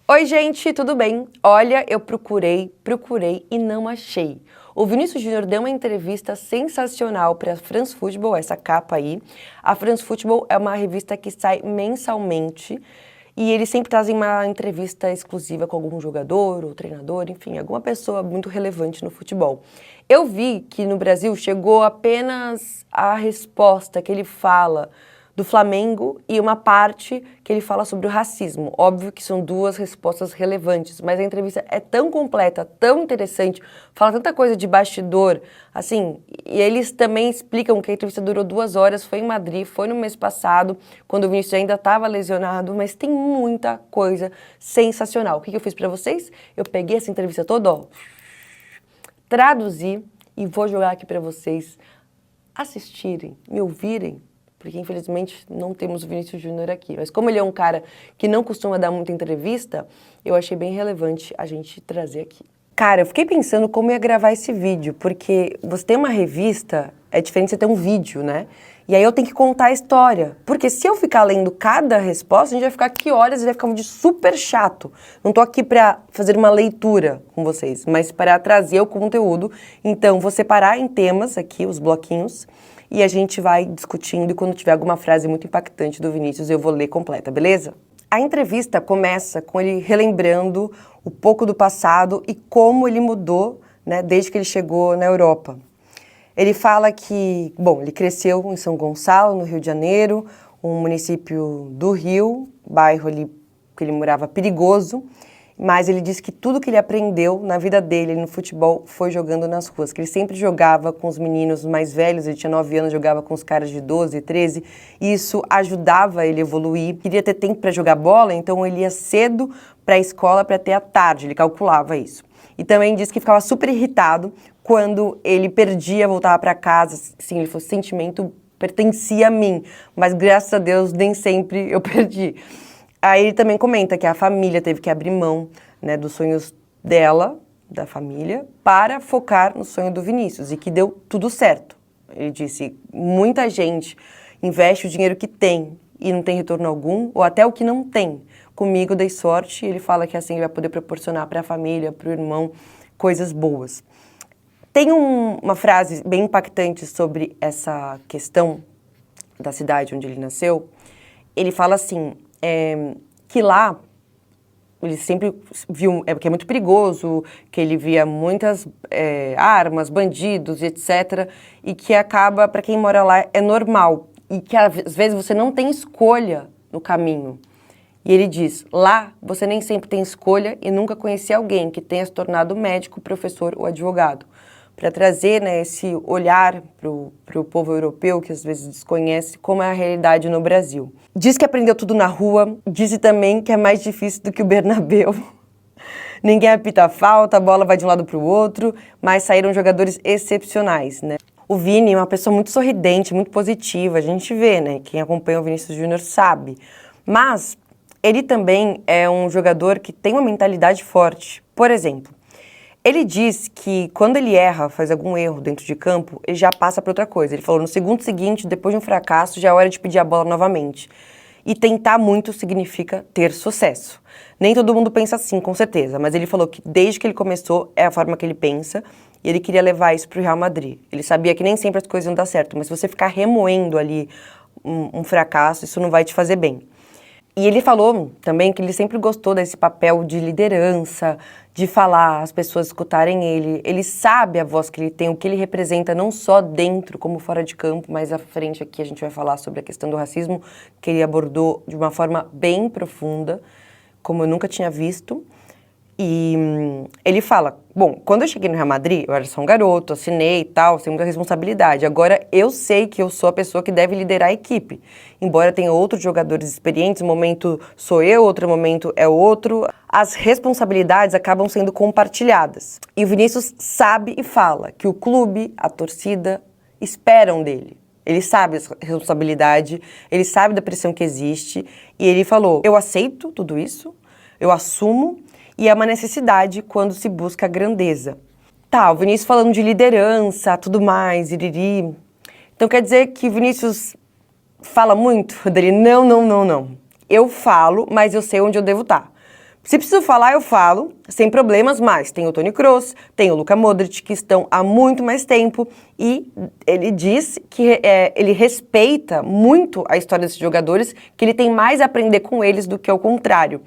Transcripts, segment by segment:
Oi, gente, tudo bem? Olha, eu procurei e não achei. O Vinícius Júnior deu uma entrevista sensacional para a France Football, essa capa aí. A France Football é uma revista que sai mensalmente e eles sempre trazem uma entrevista exclusiva com algum jogador ou treinador, enfim, alguma pessoa muito relevante no futebol. Eu vi que no Brasil chegou apenas a resposta que ele fala do Flamengo e uma parte que ele fala sobre o racismo. Óbvio que são duas respostas relevantes, mas a entrevista é tão completa, tão interessante, fala tanta coisa de bastidor, assim, e eles também explicam que a entrevista durou 2 horas, foi em Madrid, foi no mês passado, quando o Vinícius ainda estava lesionado, mas tem muita coisa sensacional. O que eu fiz para vocês? Eu peguei essa entrevista toda, ó, traduzi e vou jogar aqui para vocês assistirem, me ouvirem, porque infelizmente não temos o Vinícius Júnior aqui. Mas como ele é um cara que não costuma dar muita entrevista, eu achei bem relevante a gente trazer aqui. Cara, eu fiquei pensando como ia gravar esse vídeo, porque você tem uma revista, é diferente de você ter um vídeo, né? E aí eu tenho que contar a história, porque se eu ficar lendo cada resposta, a gente vai ficar aqui horas e vai ficar um vídeo super chato. Não tô aqui pra fazer uma leitura com vocês, mas para trazer o conteúdo. Então, vou separar em temas aqui, os bloquinhos, e a gente vai discutindo, e quando tiver alguma frase muito impactante do Vinícius, eu vou ler completa, beleza? A entrevista começa com ele relembrando um pouco do passado e como ele mudou, né, desde que ele chegou na Europa. Ele fala que, bom, ele cresceu em São Gonçalo, no Rio de Janeiro, um município do Rio, bairro ali que ele morava perigoso, mas ele disse que tudo que ele aprendeu na vida dele no futebol foi jogando nas ruas, que ele sempre jogava com os meninos mais velhos, ele tinha 9 anos, jogava com os caras de 12, 13, e isso ajudava ele a evoluir. Queria ter tempo para jogar bola, então ele ia cedo para a escola para ter à tarde, ele calculava isso. E também disse que ficava super irritado quando ele perdia, voltava para casa, assim, ele falou, o sentimento pertencia a mim, mas graças a Deus nem sempre eu perdi. Aí ele também comenta que a família teve que abrir mão, né, dos sonhos dela, da família, para focar no sonho do Vinícius e que deu tudo certo. Ele disse, muita gente investe o dinheiro que tem e não tem retorno algum, ou até o que não tem. Comigo dei sorte, ele fala que assim ele vai poder proporcionar para a família, para o irmão, coisas boas. Tem uma frase bem impactante sobre essa questão da cidade onde ele nasceu. Ele fala assim, que lá ele sempre viu, que é muito perigoso, que ele via muitas armas, bandidos, etc. E que acaba, para quem mora lá, é normal. E que às vezes você não tem escolha no caminho. E ele diz, lá você nem sempre tem escolha e nunca conheci alguém que tenha se tornado médico, professor ou advogado. Para trazer, né, esse olhar para o povo europeu, que às vezes desconhece como é a realidade no Brasil. Diz que aprendeu tudo na rua, disse também que é mais difícil do que o Bernabéu. Ninguém apita falta, a bola vai de um lado para o outro, mas saíram jogadores excepcionais, né? O Vini é uma pessoa muito sorridente, muito positiva, a gente vê, né? Quem acompanha o Vinícius Júnior sabe. Mas ele também é um jogador que tem uma mentalidade forte. Por exemplo, ele diz que quando ele erra, faz algum erro dentro de campo, ele já passa para outra coisa. Ele falou, no segundo seguinte, depois de um fracasso, já é hora de pedir a bola novamente. E tentar muito significa ter sucesso. Nem todo mundo pensa assim, com certeza, mas ele falou que desde que ele começou, é a forma que ele pensa, e ele queria levar isso para o Real Madrid. Ele sabia que nem sempre as coisas iam dar certo, mas se você ficar remoendo ali um fracasso, isso não vai te fazer bem. E ele falou também que ele sempre gostou desse papel de liderança, de falar, as pessoas escutarem ele. Ele sabe a voz que ele tem, o que ele representa, não só dentro como fora de campo, mas à frente aqui a gente vai falar sobre a questão do racismo, que ele abordou de uma forma bem profunda, como eu nunca tinha visto. E ele fala, bom, quando eu cheguei no Real Madrid, eu era só um garoto, assinei e tal, sem muita responsabilidade. Agora eu sei que eu sou a pessoa que deve liderar a equipe. Embora tenha outros jogadores experientes, um momento sou eu, outro momento é outro, as responsabilidades acabam sendo compartilhadas. E o Vinícius sabe e fala que o clube, a torcida, esperam dele. Ele sabe essa responsabilidade, ele sabe da pressão que existe, e ele falou, eu aceito tudo isso, eu assumo, e é uma necessidade quando se busca a grandeza. Tá, o Vinícius falando de liderança, tudo mais, iriri. Então quer dizer que o Vinícius fala muito dele? Não. Eu falo, mas eu sei onde eu devo estar. Se preciso falar, eu falo, sem problemas, mas tem o Toni Kroos, tem o Luka Modric, que estão há muito mais tempo, e ele diz que ele respeita muito a história desses jogadores, que ele tem mais a aprender com eles do que ao contrário.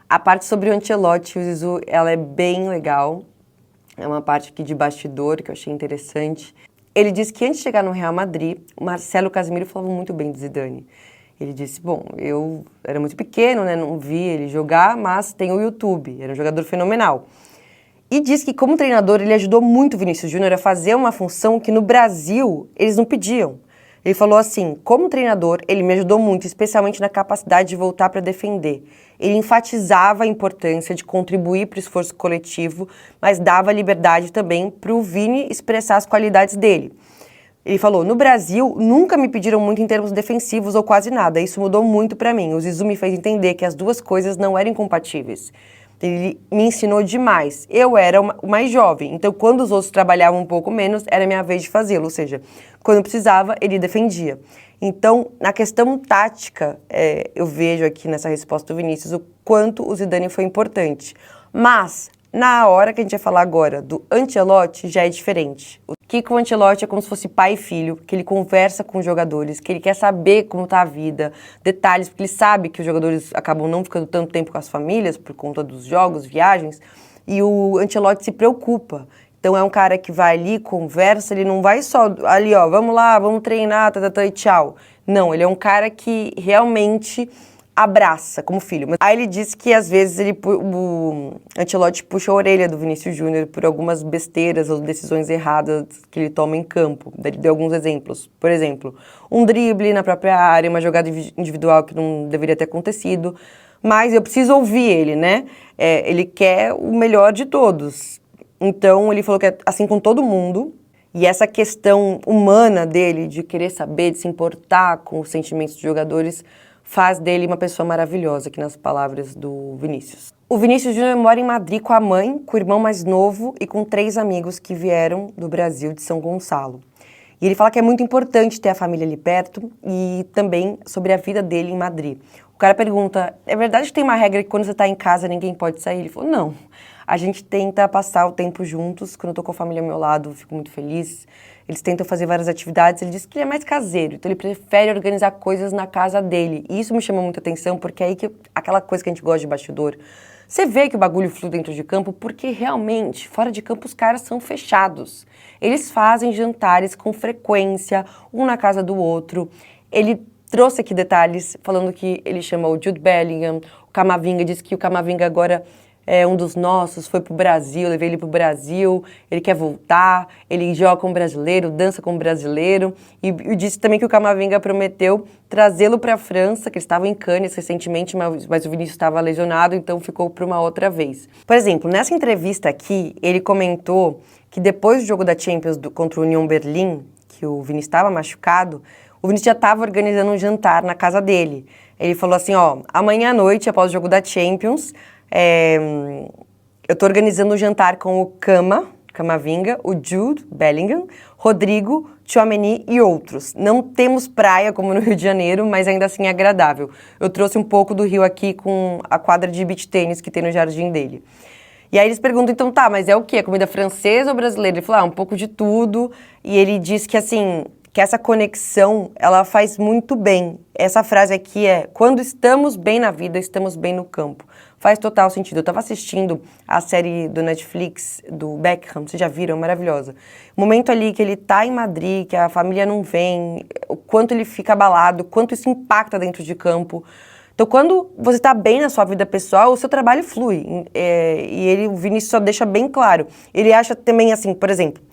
A parte sobre o Ancelotti, o Zizou, ela é bem legal, é uma parte aqui de bastidor que eu achei interessante. Ele disse que antes de chegar no Real Madrid, o Marcelo Casemiro falava muito bem de Zidane. Ele disse, bom, eu era muito pequeno, né, não vi ele jogar, mas tem o YouTube, era um jogador fenomenal. E diz que como treinador ele ajudou muito o Vinícius Júnior a fazer uma função que no Brasil eles não pediam. Ele falou assim, como treinador ele me ajudou muito, especialmente na capacidade de voltar para defender. Ele enfatizava a importância de contribuir para o esforço coletivo, mas dava liberdade também para o Vini expressar as qualidades dele. Ele falou, no Brasil, nunca me pediram muito em termos defensivos ou quase nada. Isso mudou muito pra mim. O Zizou me fez entender que as duas coisas não eram incompatíveis. Ele me ensinou demais. Eu era o mais jovem, então quando os outros trabalhavam um pouco menos, era minha vez de fazê-lo. Ou seja, quando precisava, ele defendia. Então, na questão tática, eu vejo aqui nessa resposta do Vinícius o quanto o Zidane foi importante. Mas, na hora que a gente vai falar agora do Ancelotti, já é diferente. O Kiko Ancelotti é como se fosse pai e filho, que ele conversa com os jogadores, que ele quer saber como tá a vida, detalhes, porque ele sabe que os jogadores acabam não ficando tanto tempo com as famílias por conta dos jogos, viagens, e o Ancelotti se preocupa. Então é um cara que vai ali, conversa, ele não vai só ali, ó, vamos lá, vamos treinar, e tchau. Não, ele é um cara que realmente abraça como filho. Mas aí ele disse que às vezes o Ancelotti puxa a orelha do Vinícius Júnior por algumas besteiras ou decisões erradas que ele toma em campo. Ele deu alguns exemplos. Por exemplo, um drible na própria área, uma jogada individual que não deveria ter acontecido. Mas eu preciso ouvir ele, né? Ele quer o melhor de todos. Então ele falou que é assim com todo mundo. E essa questão humana dele, de querer saber, de se importar com os sentimentos dos jogadores, faz dele uma pessoa maravilhosa, aqui nas palavras do Vinícius. O Vinícius Júnior mora em Madrid com a mãe, com o irmão mais novo e com 3 amigos que vieram do Brasil, de São Gonçalo. E ele fala que é muito importante ter a família ali perto e também sobre a vida dele em Madrid. O cara pergunta, é verdade que tem uma regra que quando você está em casa ninguém pode sair? Ele falou, não. A gente tenta passar o tempo juntos, quando eu tô com a família ao meu lado, eu fico muito feliz. Eles tentam fazer várias atividades, ele diz que ele é mais caseiro, então ele prefere organizar coisas na casa dele. E isso me chamou muita atenção, porque é aí que aquela coisa que a gente gosta de bastidor, você vê que o bagulho flui dentro de campo, porque realmente, fora de campo, os caras são fechados. Eles fazem jantares com frequência, um na casa do outro. Ele trouxe aqui detalhes, falando que ele chamou o Jude Bellingham, o Camavinga, disse que o Camavinga agora é um dos nossos, foi pro Brasil, levei ele pro Brasil, ele quer voltar, ele joga como brasileiro, dança como brasileiro, e disse também que o Camavinga prometeu trazê-lo para a França, que eles estavam em Cannes recentemente, mas o Vinícius estava lesionado, então ficou para uma outra vez. Por exemplo, nessa entrevista aqui, ele comentou que depois do jogo da Champions contra o Union Berlin, que o Vinícius estava machucado, o Vinícius já estava organizando um jantar na casa dele. Ele falou assim, ó, amanhã à noite, após o jogo da Champions, eu tô organizando um jantar com o Camavinga, o Jude Bellingham, Rodrigo, Tchouaméni e outros. Não temos praia como no Rio de Janeiro, mas ainda assim é agradável. Eu trouxe um pouco do Rio aqui com a quadra de beach tênis que tem no jardim dele. E aí eles perguntam, então tá, mas é o quê? É comida francesa ou brasileira? Ele falou, um pouco de tudo. E ele diz que assim, que essa conexão, ela faz muito bem. Essa frase aqui é, quando estamos bem na vida, estamos bem no campo. Faz total sentido. Eu estava assistindo a série do Netflix, do Beckham, vocês já viram? Maravilhosa. O momento ali que ele tá em Madrid, que a família não vem, o quanto ele fica abalado, o quanto isso impacta dentro de campo. Então, quando você está bem na sua vida pessoal, o seu trabalho flui. E o Vinícius só deixa bem claro. Ele acha também assim, por exemplo,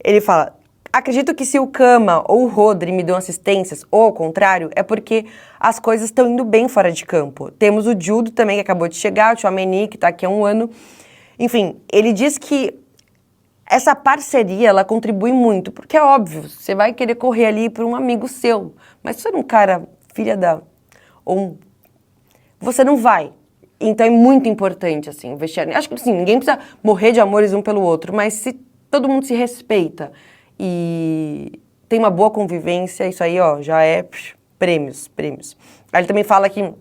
ele fala, acredito que se o Cama ou o Rodri me dão assistências, ou ao contrário, é porque as coisas estão indo bem fora de campo. Temos o Jude também, que acabou de chegar, o Tchouaméni, que está aqui há um ano. Enfim, ele diz que essa parceria, ela contribui muito, porque é óbvio, você vai querer correr ali por um amigo seu, mas se você é um cara, você não vai. Então é muito importante, assim, o vestiário. Acho que, assim, ninguém precisa morrer de amores um pelo outro, mas se todo mundo se respeita e tem uma boa convivência, isso aí, ó, já é prêmios. Aí ele também fala que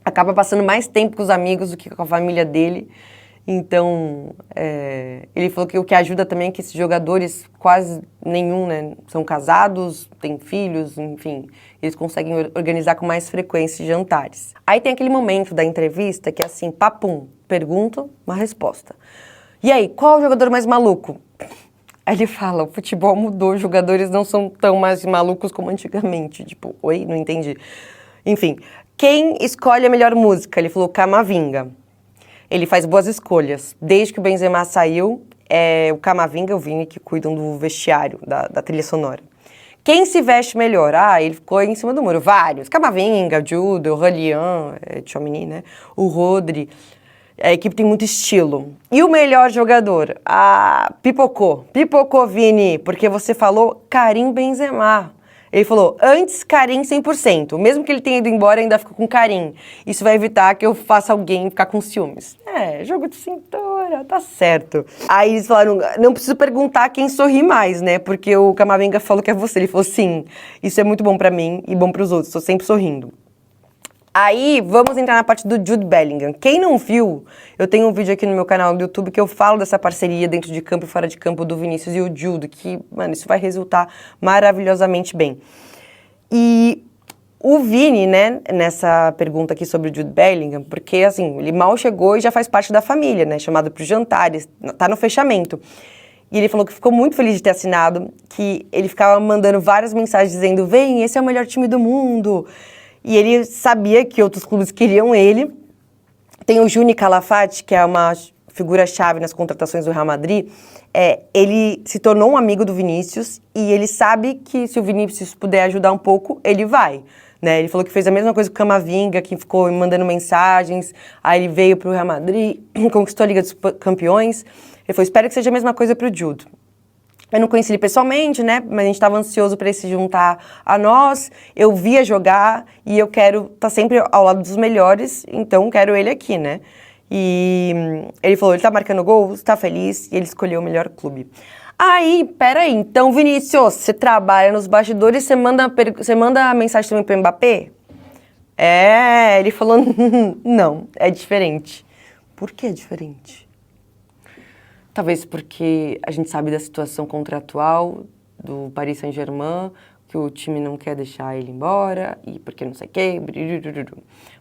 acaba passando mais tempo com os amigos do que com a família dele. Então, ele falou que o que ajuda também é que esses jogadores, quase nenhum, né, são casados, têm filhos, enfim, eles conseguem organizar com mais frequência jantares. Aí tem aquele momento da entrevista que é assim, papum, pergunta, uma resposta. E aí, qual é o jogador mais maluco? Aí ele fala, o futebol mudou, os jogadores não são tão mais malucos como antigamente. Tipo, oi, não entendi. Enfim, quem escolhe a melhor música? Ele falou Camavinga. Ele faz boas escolhas. Desde que o Benzema saiu, o Camavinga e o Vini que cuidam do vestiário, da trilha sonora. Quem se veste melhor? Ele ficou em cima do muro. Vários. Camavinga, Jude, o Rolian, Tchouaméni, né? O Rodri. A equipe tem muito estilo. E o melhor jogador? Pipocou. Pipocou, Vini, porque você falou Karim Benzema. Ele falou, antes Karim 100%. Mesmo que ele tenha ido embora, ainda fica com Karim. Isso vai evitar que eu faça alguém ficar com ciúmes. Jogo de cintura, tá certo. Aí eles falaram, não preciso perguntar quem sorri mais, né? Porque o Camavinga falou que é você. Ele falou, sim, isso é muito bom pra mim e bom pros outros. Tô sempre sorrindo. Aí, vamos entrar na parte do Jude Bellingham. Quem não viu, eu tenho um vídeo aqui no meu canal do YouTube que eu falo dessa parceria dentro de campo e fora de campo do Vinícius e o Jude, que, mano, isso vai resultar maravilhosamente bem. E o Vini, né, nessa pergunta aqui sobre o Jude Bellingham, porque, assim, ele mal chegou e já faz parte da família, né, chamado para os jantares, tá no fechamento. E ele falou que ficou muito feliz de ter assinado, que ele ficava mandando várias mensagens dizendo, vem, esse é o melhor time do mundo. E ele sabia que outros clubes queriam ele. Tem o Juni Calafate, que é uma figura-chave nas contratações do Real Madrid. Ele se tornou um amigo do Vinícius e ele sabe que se o Vinícius puder ajudar um pouco, ele vai. Né? Ele falou que fez a mesma coisa com o Camavinga, que ficou mandando mensagens. Aí ele veio para o Real Madrid, conquistou a Liga dos Campeões. Ele falou, espero que seja a mesma coisa para o Jude. Eu não conheci ele pessoalmente, né? Mas a gente estava ansioso para ele se juntar a nós. Eu via jogar e eu quero estar sempre ao lado dos melhores, então quero ele aqui, né? E ele falou, ele tá marcando gols, tá feliz, e ele escolheu o melhor clube. Aí, peraí, então, Vinícius, você trabalha nos bastidores, você manda a mensagem também pro Mbappé? Ele falou, não, é diferente. Por que é diferente? Talvez porque a gente sabe da situação contratual do Paris Saint-Germain, que o time não quer deixar ele embora, e porque não sei o quê.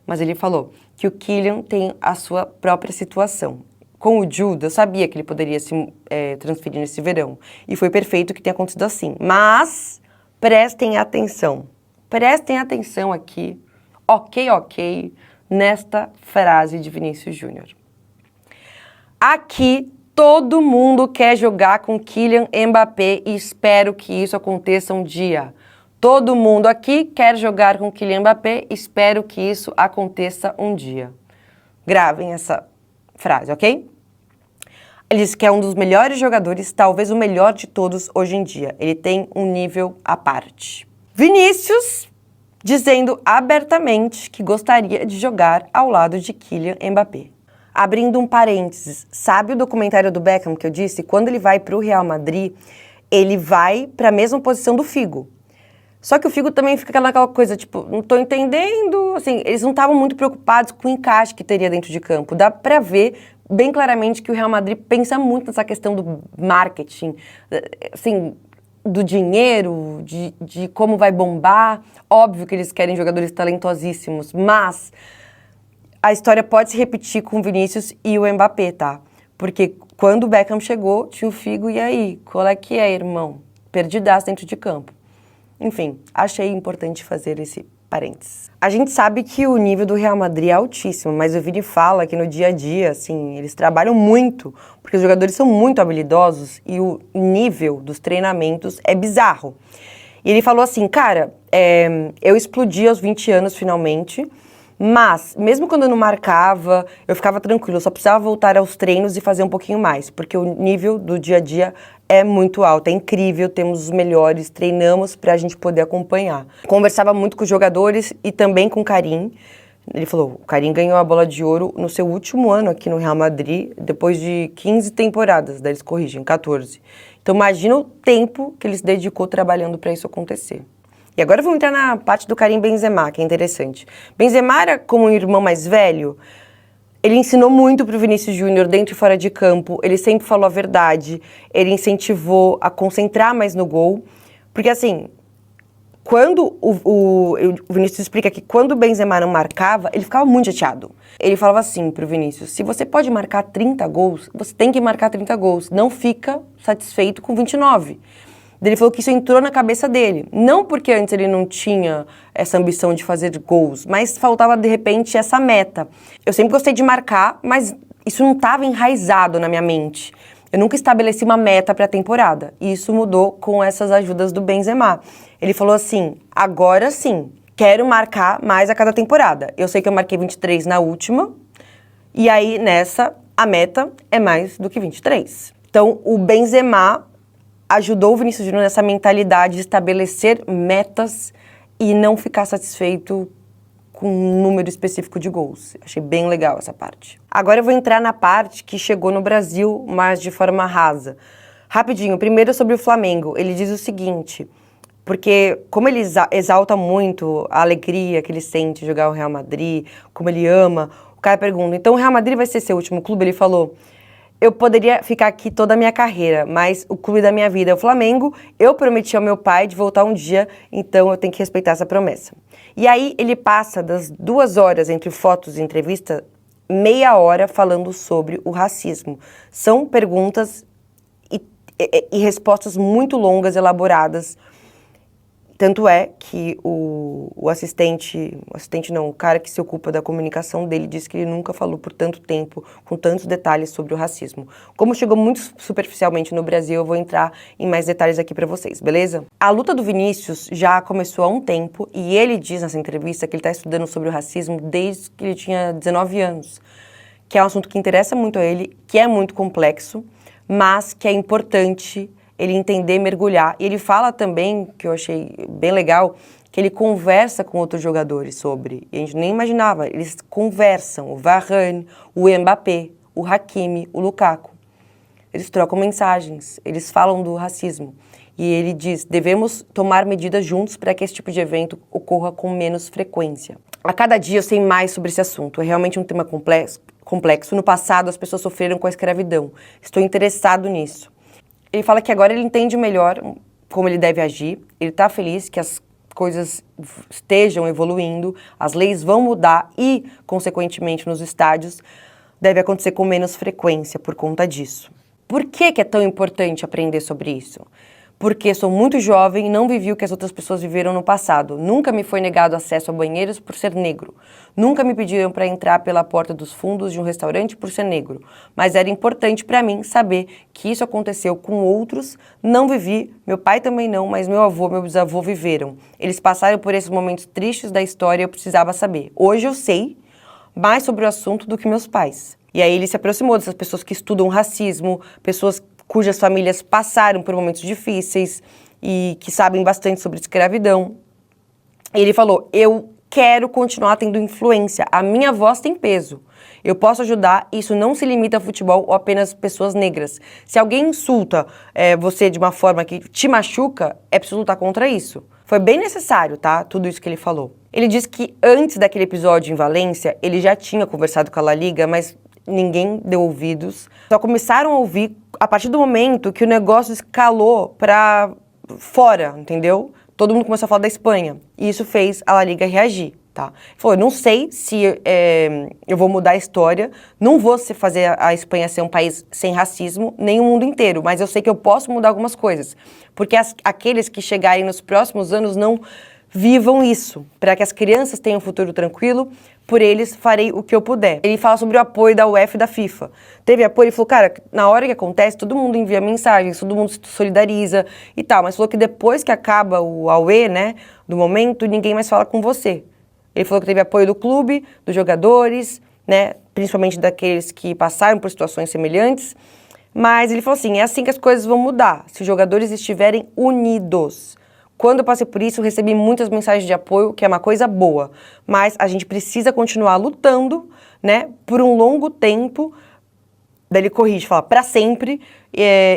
Mas ele falou que o Kylian tem a sua própria situação. Com o Jude, eu sabia que ele poderia se transferir nesse verão. E foi perfeito que tenha acontecido assim. Mas prestem atenção. Prestem atenção aqui, ok, nesta frase de Vinícius Júnior. Aqui, todo mundo quer jogar com Kylian Mbappé e espero que isso aconteça um dia. Todo mundo aqui quer jogar com Kylian Mbappé, espero que isso aconteça um dia. Gravem essa frase, ok? Ele diz que é um dos melhores jogadores, talvez o melhor de todos hoje em dia. Ele tem um nível à parte. Vinícius dizendo abertamente que gostaria de jogar ao lado de Kylian Mbappé. Abrindo um parênteses, sabe o documentário do Beckham que eu disse? Quando ele vai para o Real Madrid, ele vai para a mesma posição do Figo. Só que o Figo também fica naquela coisa, tipo, não tô entendendo, assim, eles não estavam muito preocupados com o encaixe que teria dentro de campo. Dá para ver bem claramente que o Real Madrid pensa muito nessa questão do marketing, assim, do dinheiro, de como vai bombar. Óbvio que eles querem jogadores talentosíssimos, mas a história pode se repetir com o Vinícius e o Mbappé, tá? Porque quando o Beckham chegou, tinha o Figo, e aí? Qual é que é, irmão? Perdidaço dentro de campo. Enfim, achei importante fazer esse parênteses. A gente sabe que o nível do Real Madrid é altíssimo, mas o Vini fala que no dia a dia, assim, eles trabalham muito, porque os jogadores são muito habilidosos e o nível dos treinamentos é bizarro. E ele falou assim, cara, eu explodi aos 20 anos finalmente, mas, mesmo quando eu não marcava, eu ficava tranquilo, eu só precisava voltar aos treinos e fazer um pouquinho mais, porque o nível do dia a dia é muito alto, é incrível, temos os melhores, treinamos pra gente poder acompanhar. Conversava muito com os jogadores e também com o Karim. Ele falou, o Karim ganhou a bola de ouro no seu último ano aqui no Real Madrid, depois de 15 temporadas, daí eles corrigem, 14. Então imagina o tempo que ele se dedicou trabalhando para isso acontecer. E agora vamos entrar na parte do Karim Benzema, que é interessante. Benzema era como um irmão mais velho, ele ensinou muito pro Vinícius Júnior dentro e fora de campo, ele sempre falou a verdade, ele incentivou a concentrar mais no gol, porque assim, quando o Vinícius explica que quando o Benzema não marcava, ele ficava muito chateado. Ele falava assim pro Vinícius, se você pode marcar 30 gols, você tem que marcar 30 gols, não fica satisfeito com 29. Ele falou que isso entrou na cabeça dele. Não porque antes ele não tinha essa ambição de fazer gols, mas faltava, de repente, essa meta. Eu sempre gostei de marcar, mas isso não estava enraizado na minha mente. Eu nunca estabeleci uma meta para a temporada. E isso mudou com essas ajudas do Benzema. Ele falou assim, agora sim, quero marcar mais a cada temporada. Eu sei que eu marquei 23 na última, e aí nessa, a meta é mais do que 23. Então, o Benzema ajudou o Vinícius Júnior nessa mentalidade de estabelecer metas e não ficar satisfeito com um número específico de gols. Achei bem legal essa parte. Agora eu vou entrar na parte que chegou no Brasil, mas de forma rasa. Rapidinho, primeiro sobre o Flamengo. Ele diz o seguinte, porque como ele exalta muito a alegria que ele sente de jogar o Real Madrid, como ele ama, o cara pergunta, então o Real Madrid vai ser seu último clube? Ele falou, eu poderia ficar aqui toda a minha carreira, mas o clube da minha vida é o Flamengo, eu prometi ao meu pai de voltar um dia, então eu tenho que respeitar essa promessa. E aí ele passa das 2 horas entre fotos e entrevista, meia hora falando sobre o racismo. São perguntas e respostas muito longas, elaboradas. Tanto é que o cara que se ocupa da comunicação dele disse que ele nunca falou por tanto tempo, com tantos detalhes sobre o racismo. Como chegou muito superficialmente no Brasil, eu vou entrar em mais detalhes aqui pra vocês, beleza? A luta do Vinícius já começou há um tempo e ele diz nessa entrevista que ele tá estudando sobre o racismo desde que ele tinha 19 anos, que é um assunto que interessa muito a ele, que é muito complexo, mas que é importante ele entender, mergulhar. E ele fala também, que eu achei bem legal, que ele conversa com outros jogadores sobre, e a gente nem imaginava, eles conversam, o Varane, o Mbappé, o Hakimi, o Lukaku. Eles trocam mensagens, eles falam do racismo. E ele diz, devemos tomar medidas juntos para que esse tipo de evento ocorra com menos frequência. A cada dia eu sei mais sobre esse assunto, é realmente um tema complexo. No passado as pessoas sofreram com a escravidão, estou interessado nisso. Ele fala que agora ele entende melhor como ele deve agir, ele está feliz que as coisas estejam evoluindo, as leis vão mudar e, consequentemente, nos estádios, deve acontecer com menos frequência por conta disso. Por que é tão importante aprender sobre isso? Porque sou muito jovem e não vivi o que as outras pessoas viveram no passado. Nunca me foi negado acesso a banheiros por ser negro. Nunca me pediram para entrar pela porta dos fundos de um restaurante por ser negro. Mas era importante para mim saber que isso aconteceu com outros. Não vivi, meu pai também não, mas meu avô, meu bisavô viveram. Eles passaram por esses momentos tristes da história e eu precisava saber. Hoje eu sei mais sobre o assunto do que meus pais. E aí ele se aproximou dessas pessoas que estudam racismo, pessoas cujas famílias passaram por momentos difíceis e que sabem bastante sobre escravidão. E ele falou, eu quero continuar tendo influência, a minha voz tem peso, eu posso ajudar, isso não se limita ao futebol ou apenas pessoas negras. Se alguém insulta você de uma forma que te machuca, é preciso lutar contra isso. Foi bem necessário, tá? Tudo isso que ele falou. Ele disse que antes daquele episódio em Valência, ele já tinha conversado com a La Liga, mas ninguém deu ouvidos. Só começaram a ouvir a partir do momento que o negócio escalou pra fora, entendeu? Todo mundo começou a falar da Espanha. E isso fez a La Liga reagir, tá? Ele falou, eu não sei se eu vou mudar a história, não vou fazer a Espanha ser um país sem racismo, nem o mundo inteiro, mas eu sei que eu posso mudar algumas coisas. Porque aqueles que chegarem nos próximos anos não vivam isso, para que as crianças tenham um futuro tranquilo, por eles farei o que eu puder. Ele fala sobre o apoio da UEFA e da FIFA. Teve apoio, ele falou, cara, na hora que acontece, todo mundo envia mensagens, todo mundo se solidariza e tal, mas falou que depois que acaba o auê, né, do momento, ninguém mais fala com você. Ele falou que teve apoio do clube, dos jogadores, né, principalmente daqueles que passaram por situações semelhantes, mas ele falou assim, é assim que as coisas vão mudar, se os jogadores estiverem unidos. Quando eu passei por isso, eu recebi muitas mensagens de apoio, que é uma coisa boa. Mas a gente precisa continuar lutando, né, por um longo tempo. Daí ele corrige, fala, para sempre,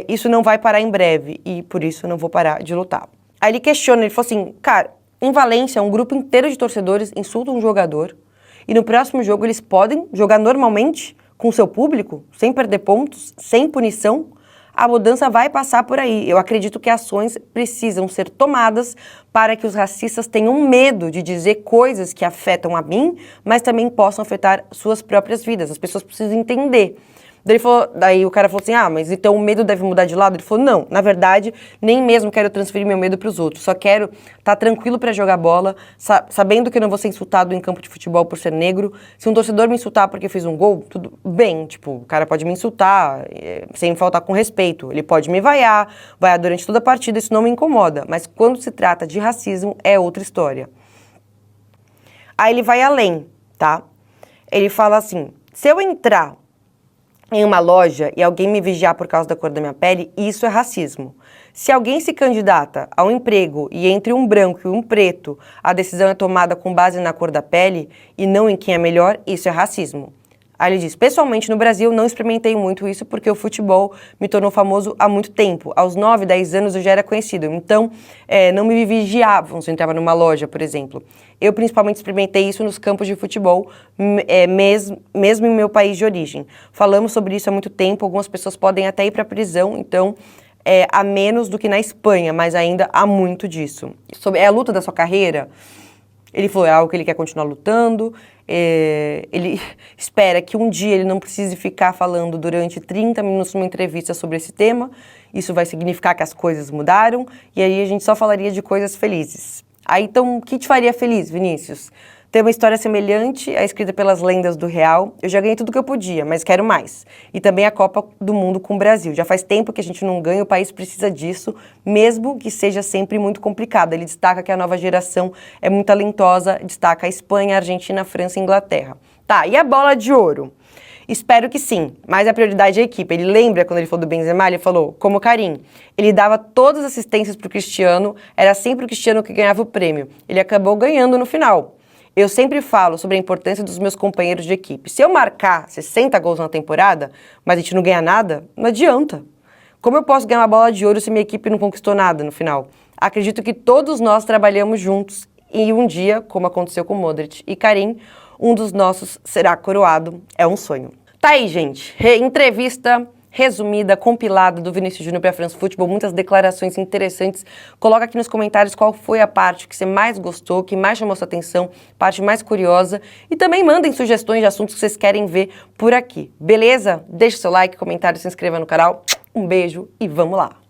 isso não vai parar em breve. E por isso eu não vou parar de lutar. Aí ele questiona, ele falou assim, cara, Em Valência, um grupo inteiro de torcedores insulta um jogador e no próximo jogo eles podem jogar normalmente com seu público, sem perder pontos, sem punição. A mudança vai passar por aí. Eu acredito que ações precisam ser tomadas para que os racistas tenham medo de dizer coisas que afetam a mim, mas também possam afetar suas próprias vidas. As pessoas precisam entender. Daí o cara falou assim, mas então o medo deve mudar de lado? Ele falou, não, na verdade, nem mesmo quero transferir meu medo para os outros, só quero estar tranquilo para jogar bola, sabendo que eu não vou ser insultado em campo de futebol por ser negro. Se um torcedor me insultar porque eu fiz um gol, tudo bem, tipo, o cara pode me insultar sem me faltar com respeito, ele pode me vaiar durante toda a partida, isso não me incomoda, mas quando se trata de racismo, é outra história. Aí ele vai além, tá? Ele fala assim, se eu entrar em uma loja e alguém me vigiar por causa da cor da minha pele, isso é racismo. Se alguém se candidata a um emprego e entre um branco e um preto, a decisão é tomada com base na cor da pele e não em quem é melhor, isso é racismo. Aí ele diz, pessoalmente no Brasil não experimentei muito isso porque o futebol me tornou famoso há muito tempo. Aos 9, 10 anos eu já era conhecido, então não me vigiavam se eu entrava numa loja, por exemplo. Eu principalmente experimentei isso nos campos de futebol, mesmo em meu país de origem. Falamos sobre isso há muito tempo, algumas pessoas podem até ir para a prisão, então há menos do que na Espanha, mas ainda há muito disso. É a luta da sua carreira? Ele falou, é algo que ele quer continuar lutando, ele espera que um dia ele não precise ficar falando durante 30 minutos numa entrevista sobre esse tema, isso vai significar que as coisas mudaram, e aí a gente só falaria de coisas felizes. Aí então, o que te faria feliz, Vinícius? Ter uma história semelhante à escrita pelas lendas do Real. Eu já ganhei tudo que eu podia, mas quero mais. E também a Copa do Mundo com o Brasil. Já faz tempo que a gente não ganha, o país precisa disso, mesmo que seja sempre muito complicado. Ele destaca que a nova geração é muito talentosa, destaca a Espanha, a Argentina, a França e a Inglaterra. Tá, e a bola de ouro? Espero que sim, mas a prioridade é a equipe. Ele lembra quando ele falou do Benzema, ele falou, como Karim, ele dava todas as assistências para o Cristiano, era sempre o Cristiano que ganhava o prêmio. Ele acabou ganhando no final. Eu sempre falo sobre a importância dos meus companheiros de equipe. Se eu marcar 60 gols na temporada, mas a gente não ganha nada, não adianta. Como eu posso ganhar uma bola de ouro se minha equipe não conquistou nada no final? Acredito que todos nós trabalhamos juntos e um dia, como aconteceu com Modric e Karim, um dos nossos será coroado. É um sonho. Tá aí, gente. Entrevista resumida, compilada do Vinícius Júnior para a France Football, muitas declarações interessantes. Coloca aqui nos comentários qual foi a parte que você mais gostou, que mais chamou sua atenção, parte mais curiosa. E também mandem sugestões de assuntos que vocês querem ver por aqui, beleza? Deixe seu like, comentário, se inscreva no canal. Um beijo e vamos lá!